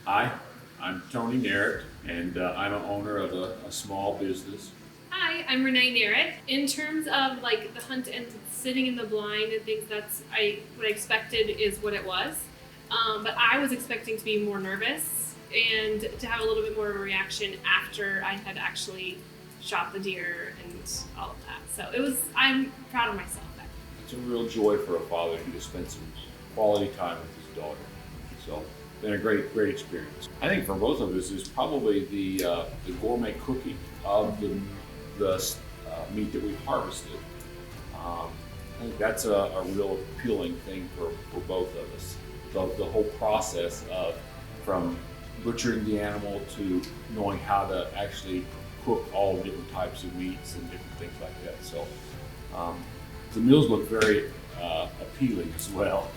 Hi, I'm Tony Renee, and I'm an owner of a small business. Hi, I'm Renee Narrett. In terms of like the hunt and sitting in the blind and things, what I expected is what it was. But I was expecting to be more nervous and to have a little bit more of a reaction after I had actually shot the deer and all of that. So I'm proud of myself. It's a real joy for a father to spend some quality time with his daughter. So, been a great experience. I think for both of us is probably the gourmet cooking of the meat that we harvested. I think that's a real appealing thing for both of us. The whole process of from butchering the animal to knowing how to actually cook all different types of meats and different things like that. So the meals look very appealing as well.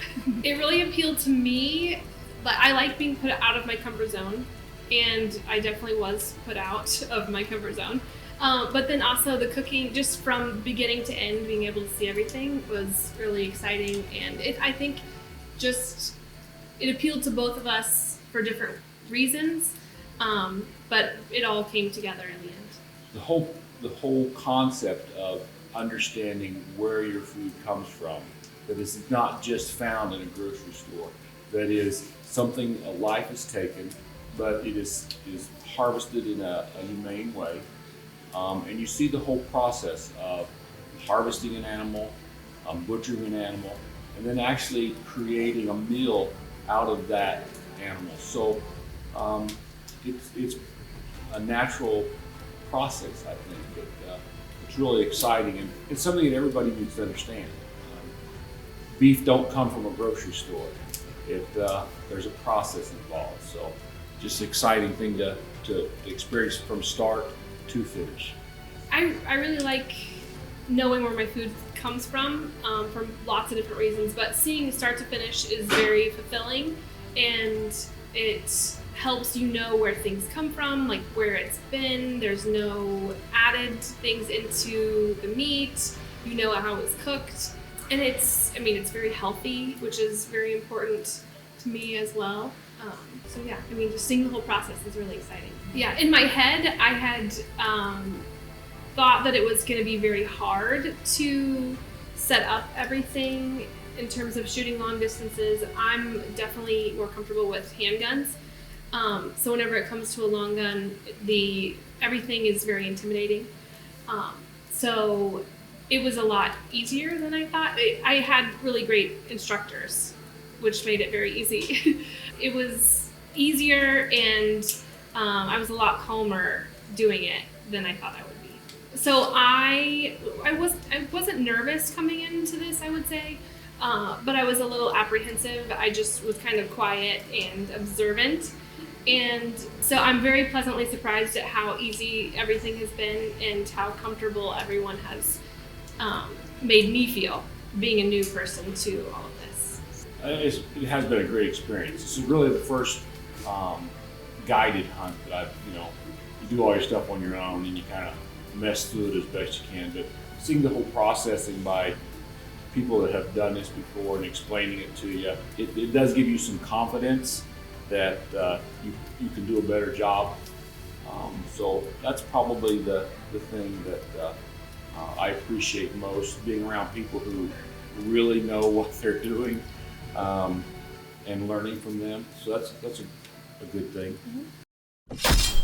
It really appealed to me, but I like being put out of my comfort zone, and I definitely was put out of my comfort zone. But then also the cooking, just from beginning to end, being able to see everything was really exciting, and I think it appealed to both of us for different reasons, but it all came together in the end. The whole concept of understanding where your food comes from, that is not just found in a grocery store, that is something a life is taken, but it is harvested in a humane way. And you see the whole process of harvesting an animal, butchering an animal, and then actually creating a meal out of that animal. So it's a natural process, I think. It's really exciting, and it's something that everybody needs to understand. Beef don't come from a grocery store. There's a process involved. So just an exciting thing to experience from start to finish. I really like knowing where my food comes from for lots of different reasons, but seeing start to finish is very fulfilling, and it helps you know where things come from, like where it's been. There's no added things into the meat. You know how it was cooked, and it's very healthy, which is very important to me as well. So yeah, just seeing the whole process is really exciting. Yeah, in my head, I had thought that it was going to be very hard to set up everything in terms of shooting long distances. I'm definitely more comfortable with handguns. So whenever it comes to a long gun, everything is very intimidating. So it was a lot easier than I thought. I had really great instructors, which made it very easy. It was easier, and I was a lot calmer doing it than I thought I would be. So I wasn't nervous coming into this, I would say, but I was a little apprehensive. I just was kind of quiet and observant. And so I'm very pleasantly surprised at how easy everything has been and how comfortable everyone has made me feel being a new person to all of this. It has been a great experience. This is really the first guided hunt that you do all your stuff on your own and you kind of mess through it as best you can. But seeing the whole processing by people that have done this before and explaining it to you, it does give you some confidence that you can do a better job. So that's probably the thing that I appreciate most, being around people who really know what they're doing and learning from them. So that's a good thing. Mm-hmm.